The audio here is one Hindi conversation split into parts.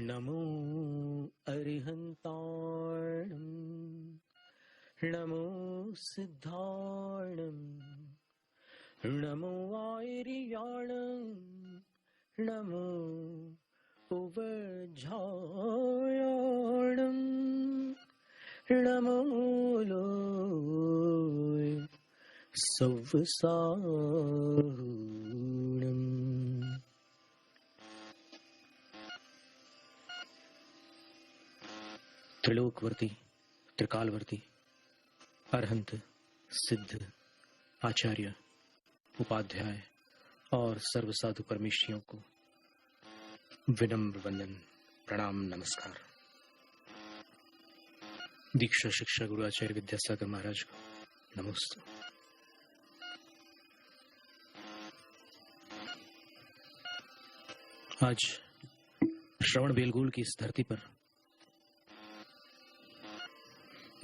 नमो अरिहन्ताणं नमो सिद्धाणं नमो आयर्याणं नमो उवझायाणं नमो लोय सवसाहुणम्। त्रिलोकवर्ती, त्रिकालवर्ती, अरहंत, सिद्ध, आचार्य, उपाध्याय और सर्व साधु परमेशियों को विनम्र वंदन, प्रणाम, नमस्कार। दीक्षा शिक्षा गुरु आचार्य विद्यासागर महाराज को नमस्ते। आज श्रवण बेलगोल की इस धरती पर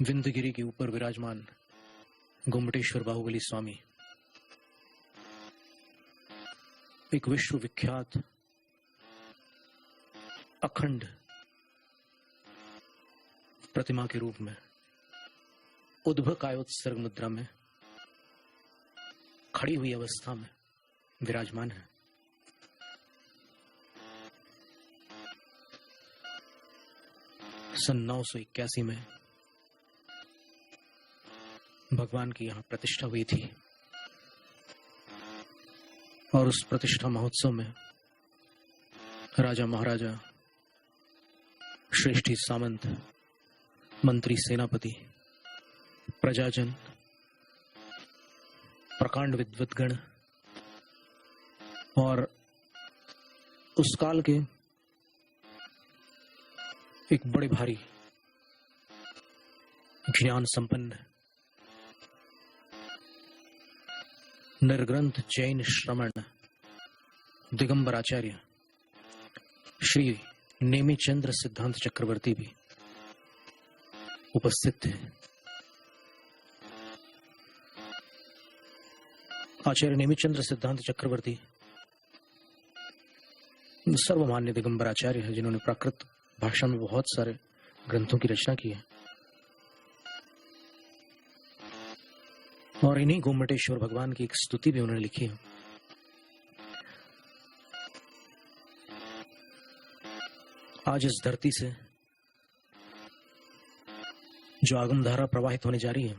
विंध्यगिरी के ऊपर विराजमान गोमटेश्वर बाहुबली स्वामी एक विश्व विख्यात अखंड प्रतिमा के रूप में उद्भकायोत्सर्ग मुद्रा में खड़ी हुई अवस्था में विराजमान है। सन 981 में भगवान की यहां प्रतिष्ठा हुई थी और उस प्रतिष्ठा महोत्सव में राजा महाराजा, श्रेष्ठी सामंत, मंत्री, सेनापति, प्रजाजन, प्रकांड विद्वद्गण और उस काल के एक बड़े भारी ज्ञान संपन्न निर्ग्रंथ जैन श्रमण दिगंबर आचार्य श्री नेमिचंद्र सिद्धांत चक्रवर्ती भी उपस्थित थे। आचार्य नेमिचंद्र सिद्धांत चक्रवर्ती सर्वमान्य दिगंबर आचार्य है, जिन्होंने प्राकृत भाषा में बहुत सारे ग्रंथों की रचना की है और इन्हीं गोमटेश्वर भगवान की एक स्तुति भी उन्होंने लिखी है। आज इस धरती से जो आगम धारा प्रवाहित होने जा रही है,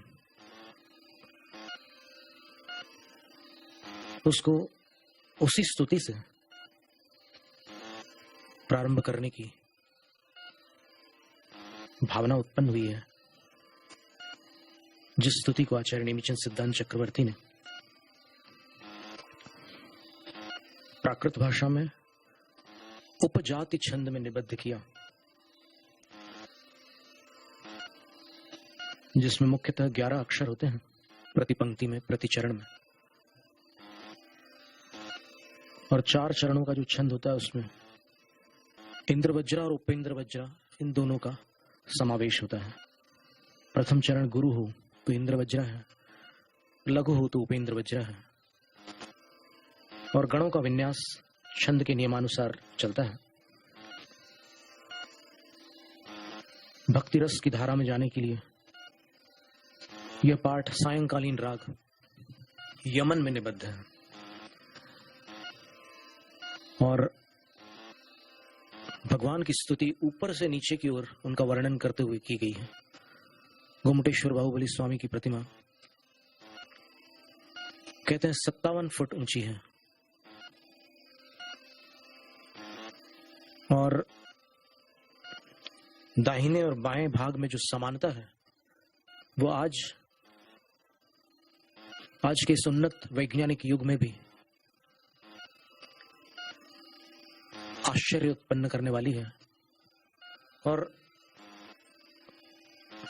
उसको उसी स्तुति से प्रारंभ करने की भावना उत्पन्न हुई है, जिस स्तुति को आचार्य नेमिचंद सिद्धांत चक्रवर्ती ने प्राकृत भाषा में उपजाति छंद में निबद्ध किया, जिसमें मुख्यतः 11 अक्षर होते हैं प्रति पंक्ति में, प्रति चरण में, और 4 चरणों का जो छंद होता है उसमें इंद्र वज्रा और उपेंद्र वज्रा इन दोनों का समावेश होता है। प्रथम चरण गुरु हो तो इंद्र वज्रा है, लघु हो तो उपेंद्र वज्रा है, और गणों का विन्यास छंद के नियमानुसार चलता है। भक्ति रस की धारा में जाने के लिए यह पाठ सायंकालीन राग यमन में निबद्ध है और भगवान की स्तुति ऊपर से नीचे की ओर उनका वर्णन करते हुए की गई है। गोमटेश्वर बाहुबली स्वामी की प्रतिमा कहते हैं 57 फुट ऊंची है और दाहिने और बाएं भाग में जो समानता है वो आज के इस उन्नत वैज्ञानिक युग में भी आश्चर्य उत्पन्न करने वाली है और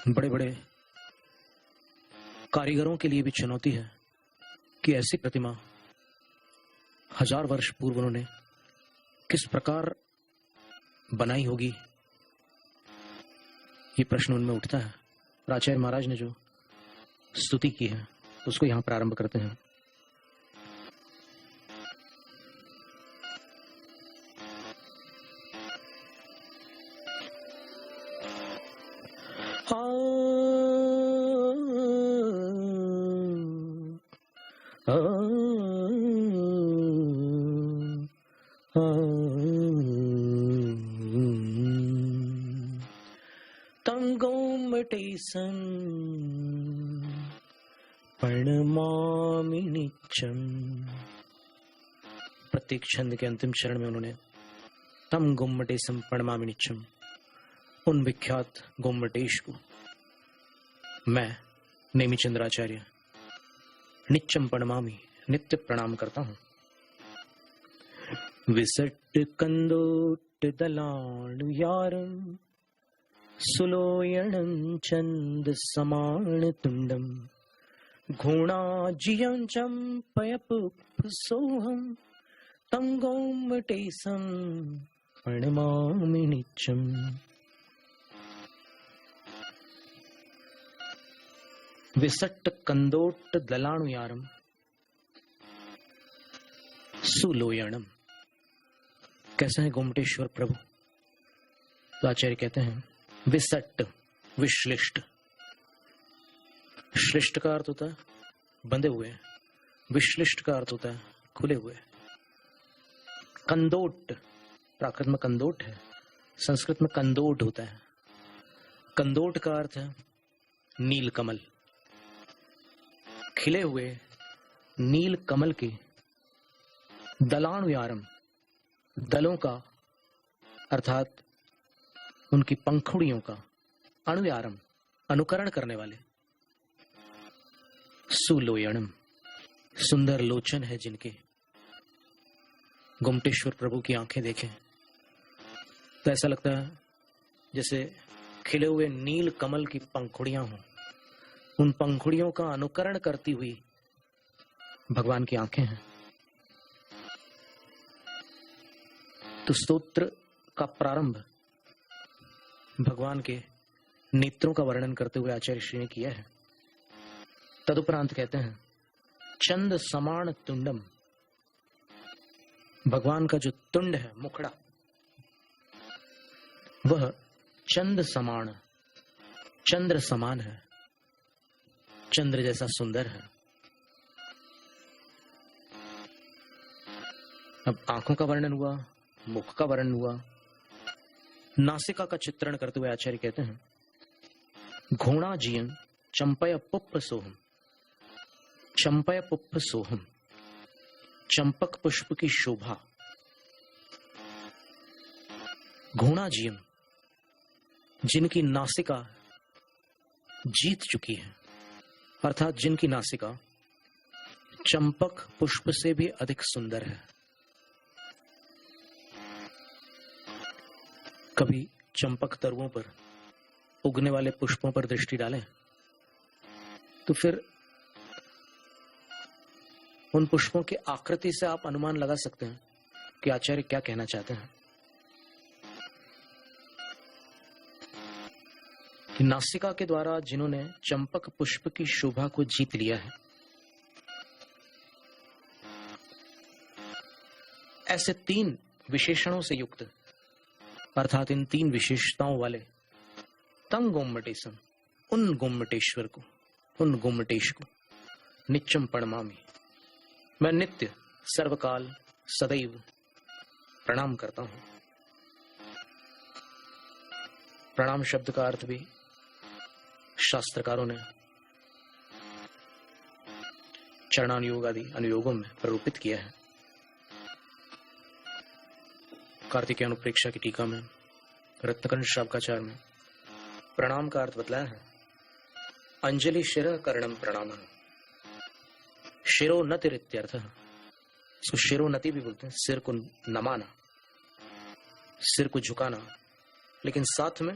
बड़े बड़े कारीगरों के लिए भी चुनौती है कि ऐसी प्रतिमा 1000 वर्ष पूर्व उन्होंने किस प्रकार बनाई होगी। ये प्रश्न उनमें उठता है। आचार्य महाराज ने जो स्तुति की है उसको यहां प्रारंभ करते हैं। तं गोमटेशं प्रणमामि नित्यम्। प्रत्येक छंद के अंतिम चरण में उन्होंने तम गोमटेशं प्रणमामि नित्यम्, उन विख्यात गोमटेश को मैं नेमिचंद्राचार्य नित्यम प्रणमामि, नित्य प्रणाम करता हूं। विसट कंदोट दलाण यारं सुलोयणं चंद समान तुंडम घोणाजियं चंपयपुप्सोहं तं गोमटेशं प्रणमामि नित्यम्। विसट कंदोट दलाणु यारम सुलोयणम। कैसे हैं गोमटेश्वर प्रभु? तो आचार्य कहते हैं विसट विश्लिष्ट, श्लिष्ट का अर्थ होता है बंधे हुए, विश्लिष्ट का अर्थ होता है खुले हुए। कंदोट, प्राकृत में कंदोट है, संस्कृत में कंदोट होता है। कंदोट का अर्थ है नील कमल, खिले हुए नील कमल के दलाणुयारम, दलों का अर्थात उनकी पंखुड़ियों का, अणुयारम अनुकरण करने वाले, सुलोयणम सुंदर लोचन है जिनके। गोमटेश्वर प्रभु की आंखें देखें तो ऐसा लगता है जैसे खिले हुए नील कमल की पंखुड़ियां हों, उन पंखुड़ियों का अनुकरण करती हुई भगवान की आंखें हैं। तो स्तोत्र का प्रारंभ भगवान के नेत्रों का वर्णन करते हुए आचार्य श्री ने किया है। तदुपरांत कहते हैं चंद समान तुंडम, भगवान का जो तुंड है, मुखड़ा, वह चंद समान, चंद्र समान है, चंद्र जैसा सुंदर है। अब आंखों का वर्णन हुआ, मुख का वर्णन हुआ, नासिका का चित्रण करते हुए आचार्य कहते हैं घोणा जियन चंपय पुप्प सोहम, चंपय पुप्प सोहम, चंपक पुष्प की शोभा। घोणा जियन, जिनकी नासिका जीत चुकी है, अर्थात जिनकी नासिका चंपक पुष्प से भी अधिक सुंदर है। कभी चंपक तरुओं पर, उगने वाले पुष्पों पर दृष्टि डालें तो फिर उन पुष्पों की आकृति से आप अनुमान लगा सकते हैं कि आचार्य क्या कहना चाहते हैं। कि नासिका के द्वारा जिन्होंने चंपक पुष्प की शोभा को जीत लिया है, ऐसे तीन विशेषणों से युक्त, अर्थात इन तीन विशेषताओं वाले तंग गोमटेशम, उन गोमटेश्वर को, उन गोमटेश को नित्यम प्रणमामि, मैं नित्य सर्वकाल सदैव प्रणाम करता हूं। प्रणाम शब्द का अर्थ भी शास्त्रकारों ने चरणानुयोग आदि अनुयोगों में प्ररूपित किया है। कार्तिकेय अनुप्रेक्षा की टीका में रत्नकंठ शाब्काचार में प्रणाम का अर्थ बतलाया है अंजलि शिर कर्णम प्रणाम, शिरोन्नति इत्यर्थ। इसको शिरोन्नति भी बोलते हैं, सिर को नमाना, सिर को झुकाना। लेकिन साथ में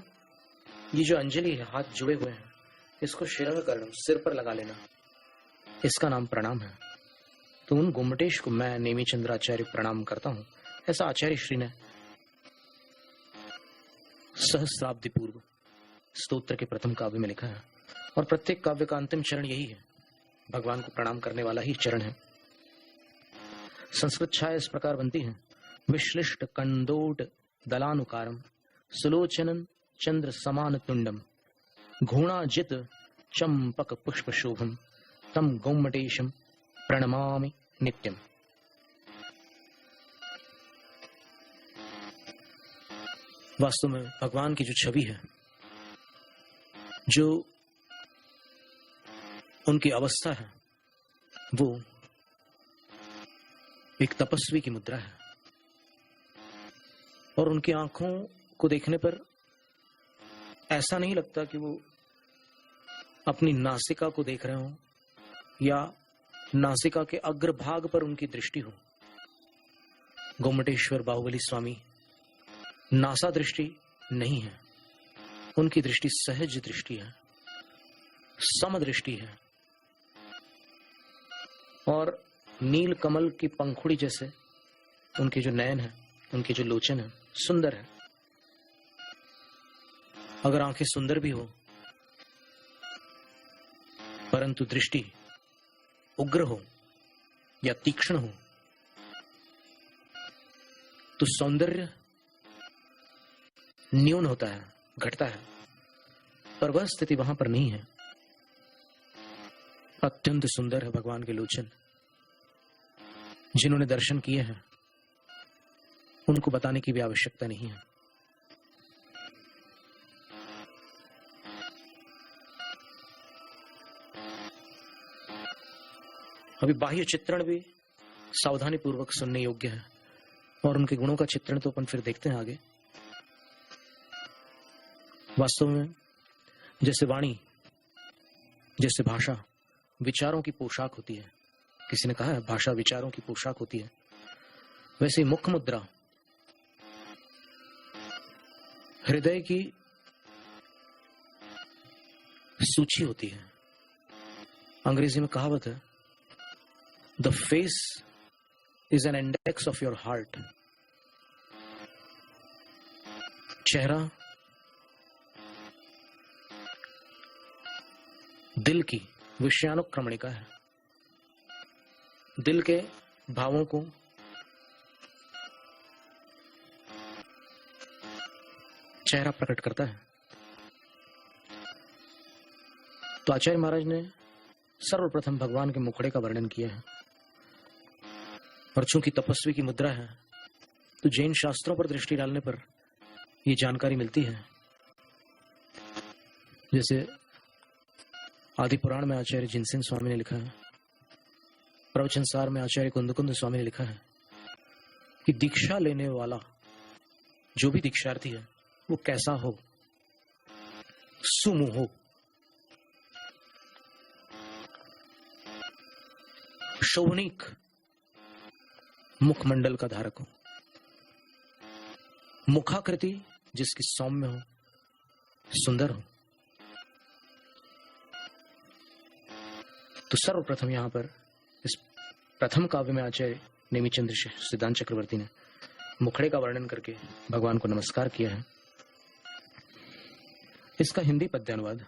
ये जो अंजलि है, हाथ जुड़े हुए हैं, इसको शिर कर्णम, सिर पर लगा लेना, इसका नाम प्रणाम है। तो उन गोमटेश को मैं नेमिचंद्राचार्य प्रणाम करता हूं, ऐसा आचार्य श्री ने सहस्राब्दी पूर्व स्तोत्र के प्रथम काव्य में लिखा है। और प्रत्येक काव्य का अंतिम चरण यही है, भगवान को प्रणाम करने वाला ही चरण है। संस्कृत छाया इस प्रकार बनती है विश्लिष्ट कंदोट दलानुकारम सुलोचनन चंद्र समान तुंडम घूणाजित चंपक पुष्प शोभम तम गौमटेशम प्रणमामि नित्यम। वास्तव में भगवान की जो छवि है, जो उनकी अवस्था है, वो एक तपस्वी की मुद्रा है। और उनकी आंखों को देखने पर ऐसा नहीं लगता कि वो अपनी नासिका को देख रहे हों या नासिका के अग्रभाग पर उनकी दृष्टि हो। गोमटेश्वर बाहुबली स्वामी नासा दृष्टि नहीं है, उनकी दृष्टि सहज दृष्टि है, सम दृष्टि है। और नील कमल की पंखुड़ी जैसे उनके जो नयन है, उनके जो लोचन है, सुंदर है। अगर आंखें सुंदर भी हो परंतु दृष्टि उग्र हो या तीक्ष्ण हो तो सौंदर्य न्यून होता है, घटता है। पर वह स्थिति वहां पर नहीं है। अत्यंत सुंदर है भगवान के लोचन। जिन्होंने दर्शन किए हैं उनको बताने की भी आवश्यकता नहीं है। अभी बाह्य चित्रण भी सावधानी पूर्वक सुनने योग्य है और उनके गुणों का चित्रण तो अपन फिर देखते हैं आगे। वास्तव में जैसे वाणी, जैसे भाषा विचारों की पोशाक होती है, किसी ने कहा है भाषा विचारों की पोशाक होती है, वैसे मुख मुद्रा हृदय की सूची होती है। अंग्रेजी में कहावत है, the face is an index of your heart. चेहरा दिल की विषयानुक्रमणिका है। दिल के भावों को चेहरा प्रकट करता है। तो आचार्य महाराज ने सर्वप्रथम भगवान के मुखड़े का वर्णन किया है। और चूंकि तपस्वी की मुद्रा है तो जैन शास्त्रों पर दृष्टि डालने पर यह जानकारी मिलती है। जैसे आदि पुराण में आचार्य जिनसेन स्वामी ने लिखा है, प्रवचन सार में आचार्य कुंदकुंद स्वामी ने लिखा है कि दीक्षा लेने वाला जो भी दीक्षार्थी है वो कैसा हो, सुमुह हो, शोभनीक मुखमंडल का धारक हो, मुखाकृति जिसकी सौम्य हो, सुंदर हो। तो सर्वप्रथम यहां पर इस प्रथम काव्य में आचार्य नेमिचंद्र सिद्धांत चक्रवर्ती ने मुखड़े का वर्णन करके भगवान को नमस्कार किया है। इसका हिंदी पद्यानुवाद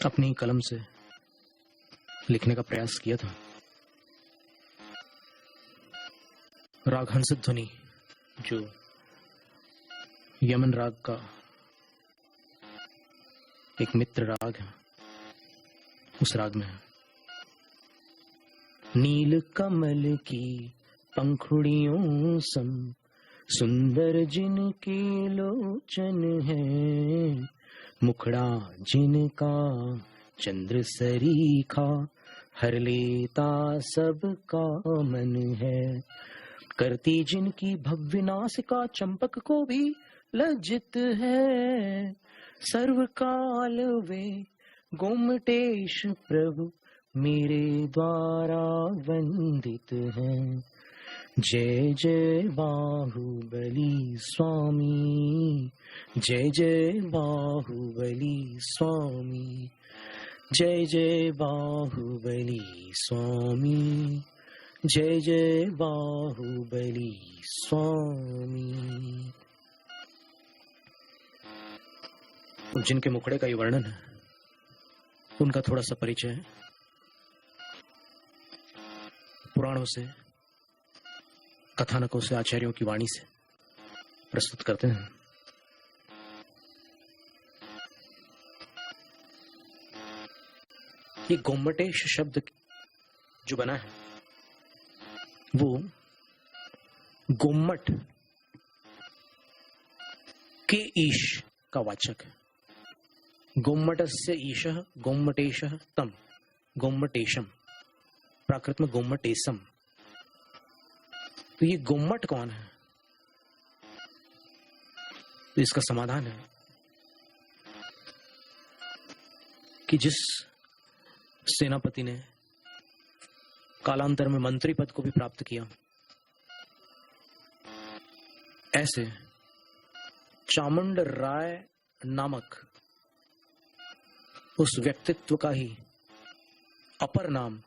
अपनी कलम से लिखने का प्रयास किया था। राग हंस ध्वनि जो यमन राग का एक मित्र राग है, उस राग में है। नील कमल की पंखुड़ियों सम सुंदर जिनके लोचन है, मुखड़ा जिनका चंद्र सरीखा हर लेता सबका मन है, करती जिनकी भव्य नासिका चंपक को भी लज्जित है, सर्वकाल वे गोमटेश प्रभु मेरे द्वारा वंदित हैं। जय जय बाहुबली स्वामी, जय जय बाहुबली स्वामी, जय जय बाहुबली स्वामी, जय जय बाहुबली स्वामी। जिनके मुखड़े का ये वर्णन है उनका थोड़ा सा परिचय पुराणों से, कथानकों से, आचार्यों की वाणी से प्रस्तुत करते हैं। ये गोम्मटेश शब्द जो बना है वो गोम्मट के ईश का वाचक है। गोम्मटस्य ईशः गोम्मटेशः तम गोम्मटेशम, प्राकृत में गोम्मटेशम। तो ये गोम्मट कौन है? तो इसका समाधान है कि जिस सेनापति ने कालांतर में मंत्री पद को भी प्राप्त किया, ऐसे चामुंड राय नामक उस व्यक्तित्व का ही अपर नाम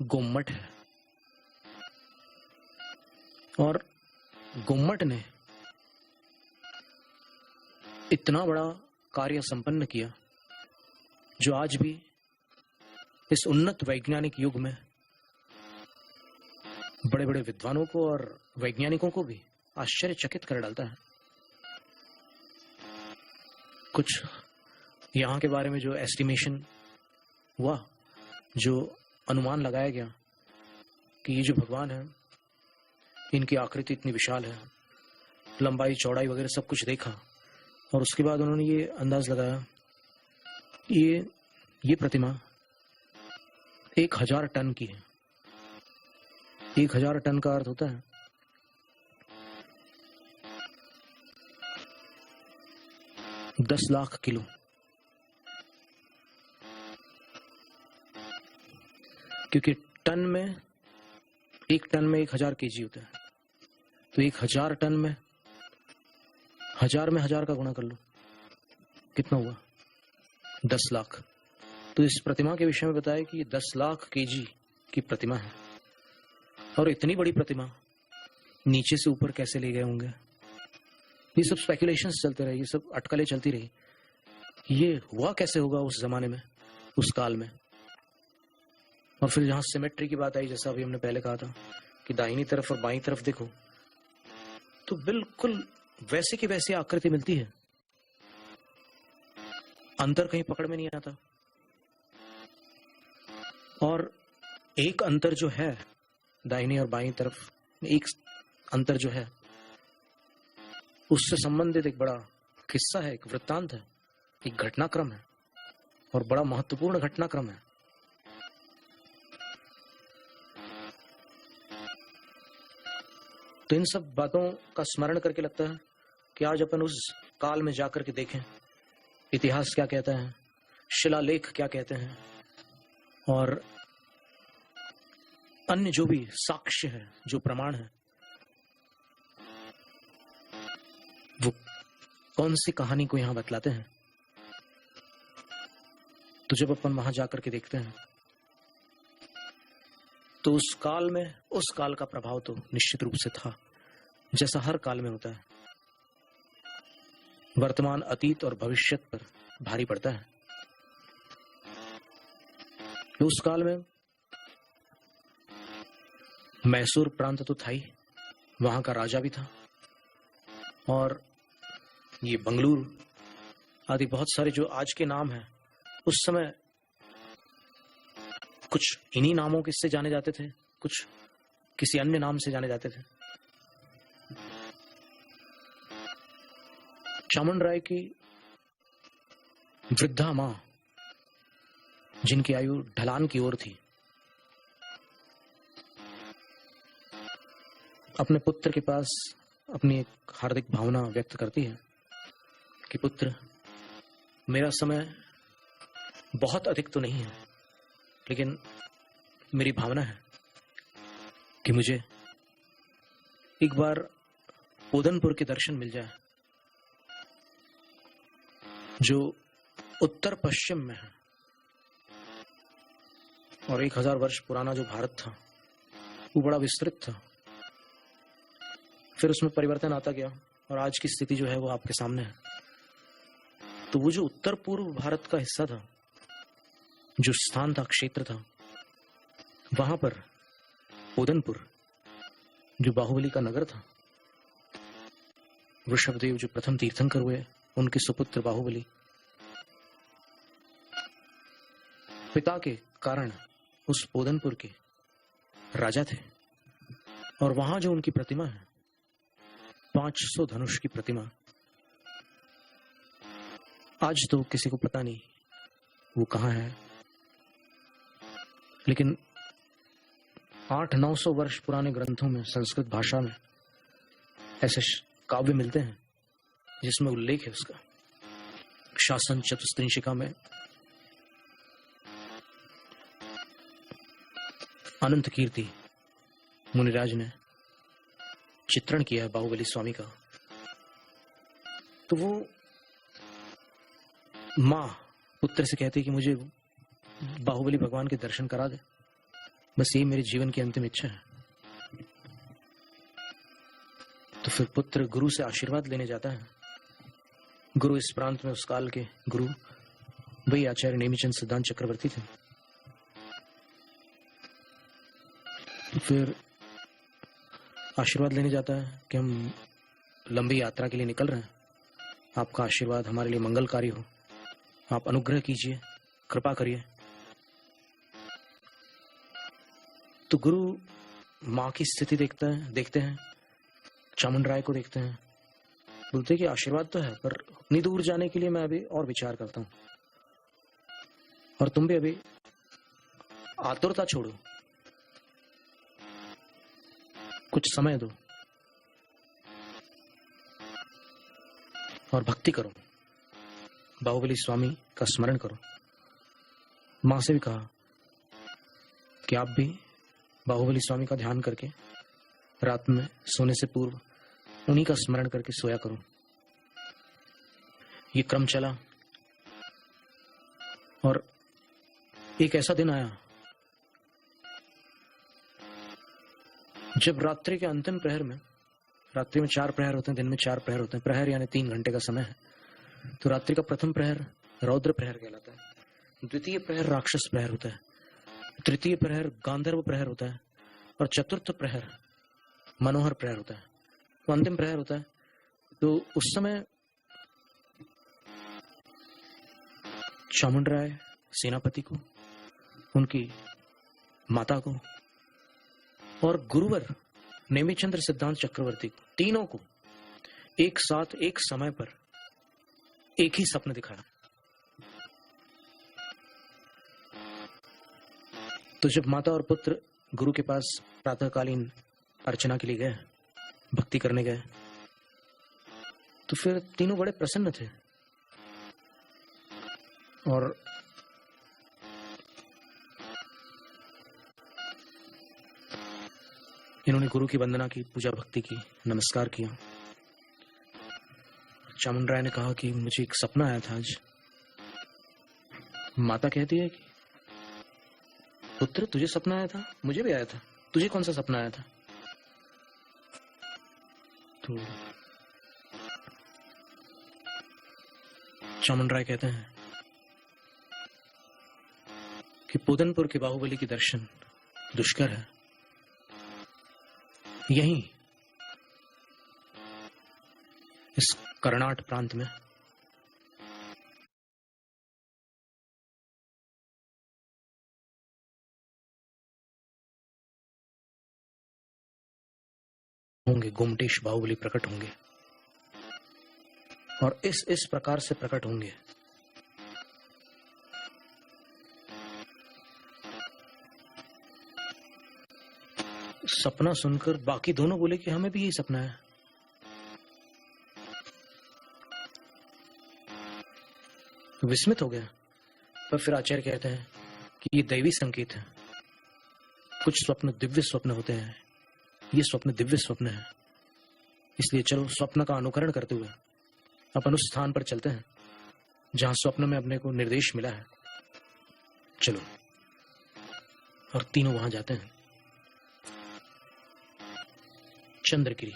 गोम्मट है। और गोम्मट ने इतना बड़ा कार्य संपन्न किया जो आज भी इस उन्नत वैज्ञानिक युग में बड़े बड़े विद्वानों को और वैज्ञानिकों को भी आश्चर्यचकित कर डालता है। कुछ यहाँ के बारे में जो एस्टिमेशन हुआ, जो अनुमान लगाया गया कि ये जो भगवान है इनकी आकृति इतनी विशाल है, लंबाई चौड़ाई वगैरह सब कुछ देखा, और उसके बाद उन्होंने ये अंदाज लगाया ये प्रतिमा 1000 टन की है। 1000 टन का अर्थ होता है 10 लाख किलो। क्योंकि टन में, एक टन में 1000 केजी होता है, तो 1000 टन में 1000 का गुणा कर लो, कितना हुआ? 10 लाख। तो इस प्रतिमा के विषय में बताया कि ये 10 लाख केजी की प्रतिमा है, और इतनी बड़ी प्रतिमा नीचे से ऊपर कैसे ले गए होंगे? ये सब स्पेकुलेशंस चलते रहे, ये सब अटकलें चलती रही। ये हुआ कैसे होगा उस जमाने में, उस काल में? और फिर जहां सिमेट्री की बात आई, जैसा अभी हमने पहले कहा था कि दाहिनी तरफ और बाईं तरफ देखो तो बिल्कुल वैसे की वैसी आकृति मिलती है, अंतर कहीं पकड़ में नहीं आता। और एक अंतर जो है दाहिनी और बाईं तरफ, एक अंतर जो है उससे संबंधित एक बड़ा किस्सा है, एक वृत्तांत है, एक घटनाक्रम है, और बड़ा महत्वपूर्ण घटनाक्रम है। तो इन सब बातों का स्मरण करके लगता है कि आज अपन उस काल में जाकर के देखें इतिहास क्या कहता है, शिलालेख क्या कहते हैं, और अन्य जो भी साक्ष्य है, जो प्रमाण है, वो कौन सी कहानी को यहां बतलाते हैं। तो जब अपन वहां जाकर के देखते हैं तो उस काल में, उस काल का प्रभाव तो निश्चित रूप से था, जैसा हर काल में होता है। वर्तमान, अतीत और भविष्य पर भारी पड़ता है। तो उस काल में मैसूर प्रांत तो था ही, वहां का राजा भी था, और ये बंगलुरु आदि बहुत सारे जो आज के नाम हैं, उस समय कुछ इन्हीं नामों से जाने जाते थे, कुछ किसी अन्य नाम से जाने जाते थे। चामुंड राय की वृद्धा मां, जिनकी आयु ढलान की ओर थी, अपने पुत्र के पास अपनी एक हार्दिक भावना व्यक्त करती है कि पुत्र, मेरा समय बहुत अधिक तो नहीं है, लेकिन मेरी भावना है कि मुझे एक बार उदनपुर के दर्शन मिल जाए, जो उत्तर पश्चिम में है, और 1000 वर्ष पुराना जो भारत था वो बड़ा विस्तृत था। फिर उसमें परिवर्तन आता गया, और आज की स्थिति जो है वो आपके सामने है। तो वो जो उत्तर पूर्व भारत का हिस्सा था, जो स्थान था, क्षेत्र था, वहां पर उदनपुर, जो बाहुबली का नगर था, वृषभदेव जो प्रथम तीर्थंकर हुए, उनके सुपुत्र बाहुबली, पिता के कारण उस पोदनपुर के राजा थे और वहां जो उनकी प्रतिमा है 500 धनुष की प्रतिमा, आज तो किसी को पता नहीं वो कहां है, लेकिन 800-900 वर्ष पुराने ग्रंथों में संस्कृत भाषा में ऐसे काव्य मिलते हैं जिसमें उल्लेख है उसका। शासन चतुस्त्रिंशिका में अनंत कीर्ति मुनिराज ने चित्रण किया है बाहुबली स्वामी का। तो वो मां पुत्र से कहती कि मुझे बाहुबली भगवान के दर्शन करा दे, बस यही मेरे जीवन की अंतिम इच्छा है। तो फिर पुत्र गुरु से आशीर्वाद लेने जाता है। गुरु इस प्रांत में उस काल के गुरु वही आचार्य नेमिचंद सिद्धांत चक्रवर्ती थे। तो फिर आशीर्वाद लेने जाता है कि हम लंबी यात्रा के लिए निकल रहे हैं, आपका आशीर्वाद हमारे लिए मंगलकारी हो, आप अनुग्रह कीजिए, कृपा करिए। तो गुरु मां की स्थिति देखते हैं, चामुंड राय को देखते हैं, बोलते कि आशीर्वाद तो है पर उतनी दूर जाने के लिए मैं अभी और विचार करता हूं, और तुम भी अभी आतुरता छोड़ो, कुछ समय दो और भक्ति करो, बाहुबली स्वामी का स्मरण करो। मां से भी कहा कि आप भी बाहुबली स्वामी का ध्यान करके रात में सोने से पूर्व उन्हीं का स्मरण करके सोया करो। ये क्रम चला और एक ऐसा दिन आया जब रात्रि के अंतिम प्रहर में, रात्रि में 4 प्रहर होते हैं, दिन में 4 प्रहर होते हैं, प्रहर यानी 3 घंटे का समय है। तो रात्रि का प्रथम प्रहर रौद्र प्रहर कहलाता है, द्वितीय प्रहर राक्षस प्रहर होता है, तृतीय प्रहर गांधर्व प्रहर होता है और चतुर्थ प्रहर मनोहर प्रहर होता है। तो अंतिम प्रहर होता है। तो उस समय चामुंड राय सेनापति को, उनकी माता को और गुरुवर नेमिचंद्र सिद्धांत चक्रवर्ती को, तीनों को एक साथ एक समय पर एक ही स्वप्न दिखाया। तो जब माता और पुत्र गुरु के पास प्रातःकालीन अर्चना के लिए गए, भक्ति करने गए, तो फिर तीनों बड़े प्रसन्न थे और इन्होंने गुरु की वंदना की, पूजा भक्ति की, नमस्कार किया। चामुंड राय ने कहा कि मुझे एक सपना आया था आज। माता कहती है कि पुत्र तुझे सपना आया था? मुझे भी आया था। तुझे कौन सा सपना आया था? तो चामुंड राय कहते हैं कि पोदनपुर के बाहुबली की दर्शन दुष्कर है। यहीं इस कर्नाट प्रांत में होंगे, गोमटेश बाहुबली प्रकट होंगे और इस प्रकार से प्रकट होंगे। सपना सुनकर बाकी दोनों बोले कि हमें भी यही सपना है। विस्मित हो गया। पर फिर आचार्य कहते हैं कि ये दैवी संकेत है। कुछ स्वप्न दिव्य स्वप्न होते हैं, ये स्वप्न दिव्य स्वप्न है। इसलिए चलो स्वप्न का अनुकरण करते हुए अपन उस स्थान पर चलते हैं जहां स्वप्न में अपने को निर्देश मिला है। चलो, और तीनों वहां जाते हैं। चंद्रगिरी,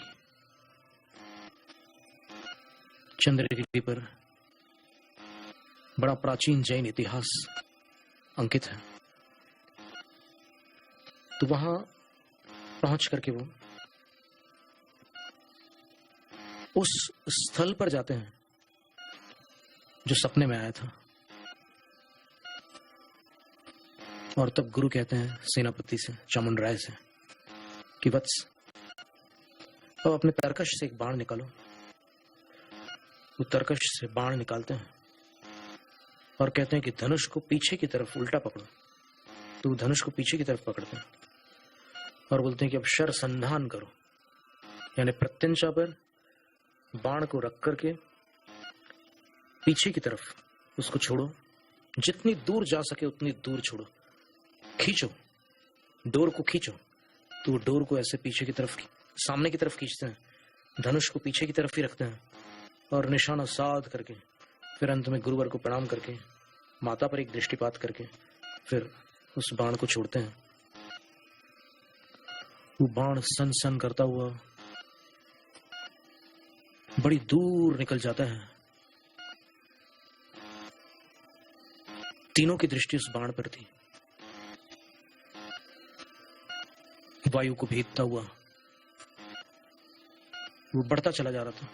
चंद्रगिरी पर बड़ा प्राचीन जैन इतिहास अंकित है। तो वहां पहुंच करके वो उस स्थल पर जाते हैं जो सपने में आया था। और तब गुरु कहते हैं सेनापति से, चामुंडराय से, कि वत्स, अब अपने तरकश से एक बाण निकालो। वो तरकश से बाण निकालते हैं और कहते हैं कि धनुष को पीछे की तरफ उल्टा पकड़ो। तो वो धनुष को पीछे की तरफ पकड़ते हैं और बोलते हैं कि अब शर संधान करो, यानी प्रत्यंचा पर बाण को रख करके पीछे की तरफ उसको छोड़ो, जितनी दूर जा सके उतनी दूर छोड़ो, खींचो, डोर को खींचो। तो वो डोर को ऐसे पीछे की तरफ, सामने की तरफ खींचते हैं, धनुष को पीछे की तरफ ही रखते हैं और निशाना साध करके फिर अंत में गुरुवर को प्रणाम करके माता पर एक दृष्टिपात करके फिर उस बाण को छोड़ते हैं। वो बाण सन सन करता हुआ बड़ी दूर निकल जाता है। तीनों की दृष्टि उस बाण पर थी। वायु को भेदता हुआ वो बढ़ता चला जा रहा था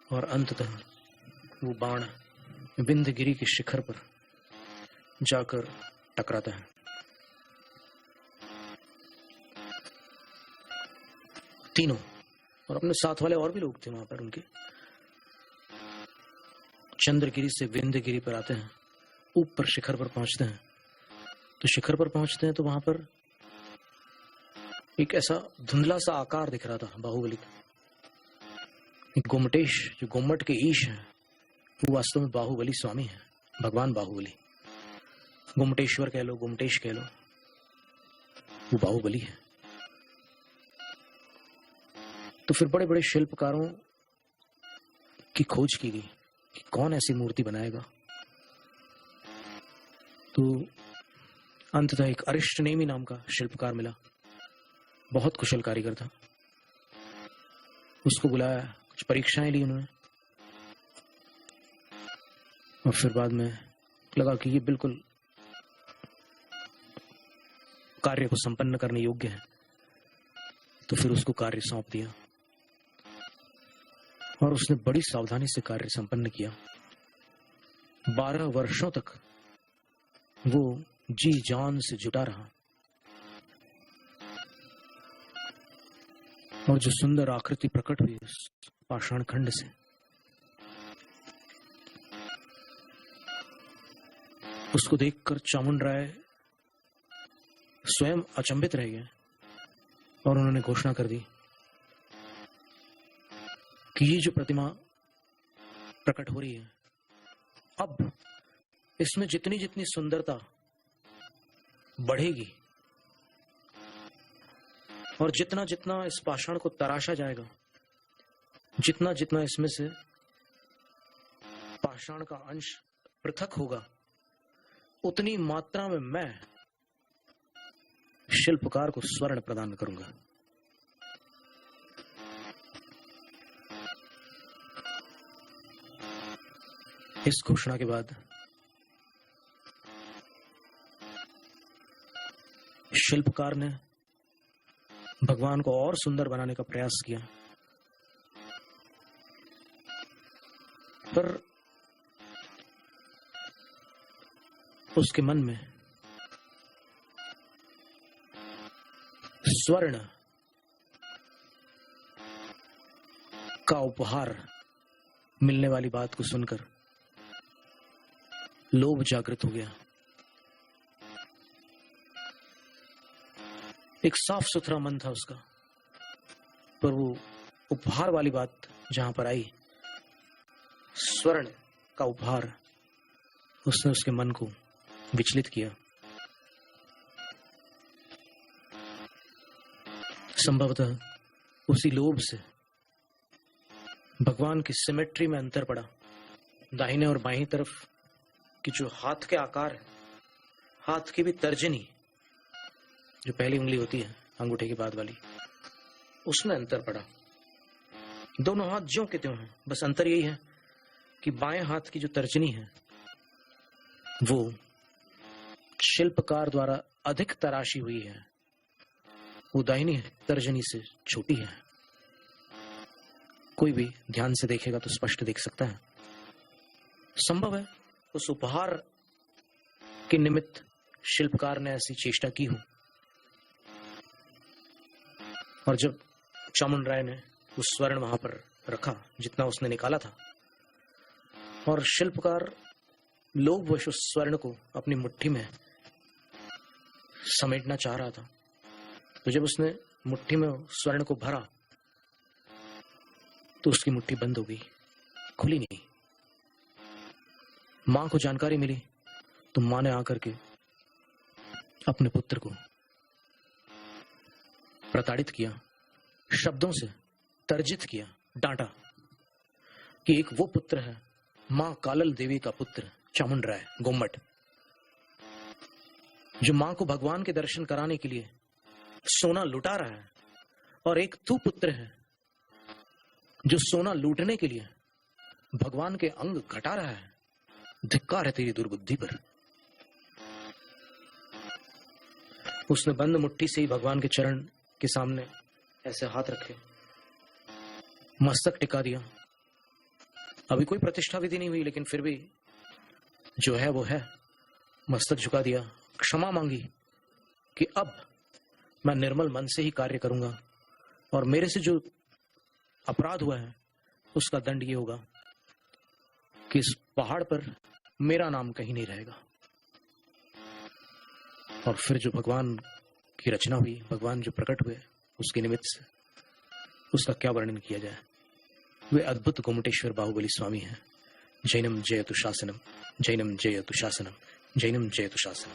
और अंततः वो बाण विंध्यगिरि के शिखर पर जाकर टकराता है। तीनों, और अपने साथ वाले और भी लोग थे वहां पर, उनके चंद्रगिरी से विंध्यगिरि पर आते हैं, ऊपर शिखर पर पहुंचते हैं। तो शिखर पर पहुंचते हैं तो वहां पर एक ऐसा धुंधला सा आकार दिख रहा था बाहुबली का। गोमटेश, जो गोमट के ईश है, वो वास्तव में बाहुबली स्वामी है, भगवान बाहुबली। गोमटेश्वर कह लो, गोमटेश कह लो, वो बाहुबली है। तो फिर बड़े बड़े शिल्पकारों की खोज की गई कि कौन ऐसी मूर्ति बनाएगा। तो अंततः एक अरिष्टनेमी नाम का शिल्पकार मिला, बहुत कुशल कारीगर था। उसको बुलाया, कुछ परीक्षाएं ली उन्होंने और फिर बाद में लगा कि ये बिल्कुल कार्य को संपन्न करने योग्य है। तो फिर उसको कार्य सौंप दिया और उसने बड़ी सावधानी से कार्य संपन्न किया। 12 वर्षों तक वो जी जान से जुटा रहा और जो सुंदर आकृति प्रकट हुई उस पाषाण खंड से, उसको देखकर चामुंडराय स्वयं अचंभित रह गए और उन्होंने घोषणा कर दी कि ये जो प्रतिमा प्रकट हो रही है, अब इसमें जितनी जितनी सुंदरता बढ़ेगी और जितना जितना इस पाषाण को तराशा जाएगा, जितना जितना इसमें से पाषाण का अंश पृथक होगा, उतनी मात्रा में मैं शिल्पकार को स्वर्ण प्रदान करूंगा। इस घोषणा के बाद शिल्पकार ने भगवान को और सुंदर बनाने का प्रयास किया, पर उसके मन में स्वर्ण का उपहार मिलने वाली बात को सुनकर लोभ जागृत हो गया। एक साफ सुथरा मन था उसका, पर वो उपहार वाली बात जहां पर आई, स्वर्ण का उपहार, उसने उसके मन को विचलित किया। संभवतः उसी लोभ से भगवान की सिमेट्री में अंतर पड़ा। दाहिने और बाईं तरफ की जो हाथ के आकार है, हाथ की भी तर्जनी, जो पहली उंगली होती है अंगूठे के बाद वाली, उसमें अंतर पड़ा। दोनों हाथ ज्यों के त्यों हैं, बस अंतर यही है कि बाएं हाथ की जो तर्जनी है वो शिल्पकार द्वारा अधिक तराशी हुई है, वो दाहिनी तर्जनी से छोटी है। कोई भी ध्यान से देखेगा तो स्पष्ट देख सकता है। संभव है उस उपहार के निमित्त शिल्पकार ने ऐसी चेष्टा की हो। और जब चामुंड राय ने उस स्वर्ण वहां पर रखा जितना उसने निकाला था, और शिल्पकार लोभवश उस स्वर्ण को अपनी मुट्ठी में समेटना चाह रहा था, तो जब उसने मुट्ठी में स्वर्ण को भरा तो उसकी मुट्ठी बंद हो गई, खुली नहीं। मां को जानकारी मिली तो मां ने आकर के अपने पुत्र को प्रताड़ित किया, शब्दों से तर्जित किया, डांटा कि एक वो पुत्र है, मां कालल देवी का पुत्र चामुंड राय गोम्मट, जो मां को भगवान के दर्शन कराने के लिए सोना लुटा रहा है, और एक तू पुत्र है जो सोना लूटने के लिए भगवान के अंग घटा रहा है। धिक्कार है तेरी दुर्बुद्धि पर। उसने बंद मुट्ठी से ही भगवान के चरण के सामने ऐसे हाथ रखे, मस्तक टिका दिया। अभी कोई प्रतिष्ठा विधि नहीं हुई, लेकिन फिर भी जो है वो है, मस्तक झुका दिया, क्षमा मांगी कि अब मैं निर्मल मन से ही कार्य करूंगा, और मेरे से जो अपराध हुआ है उसका दंड ये होगा कि इस पहाड़ पर मेरा नाम कहीं नहीं रहेगा। और फिर जो भगवान की रचना हुई, भगवान जो प्रकट हुए उसके निमित्त से, उसका क्या वर्णन किया जाए। वे अद्भुत गोमटेश्वर बाहुबली स्वामी हैं। जैनम जयतु शासनम, जैनम जयतु शासनम, जैनम जयतु शासनम।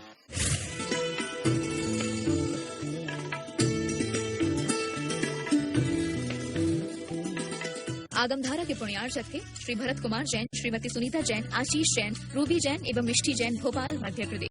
आगमधारा के पुण्यार्चक थे श्री भरत कुमार जैन, श्रीमती सुनीता जैन, आशीष जैन, रूबी जैन एवं मिष्टी जैन, भोपाल, मध्य प्रदेश।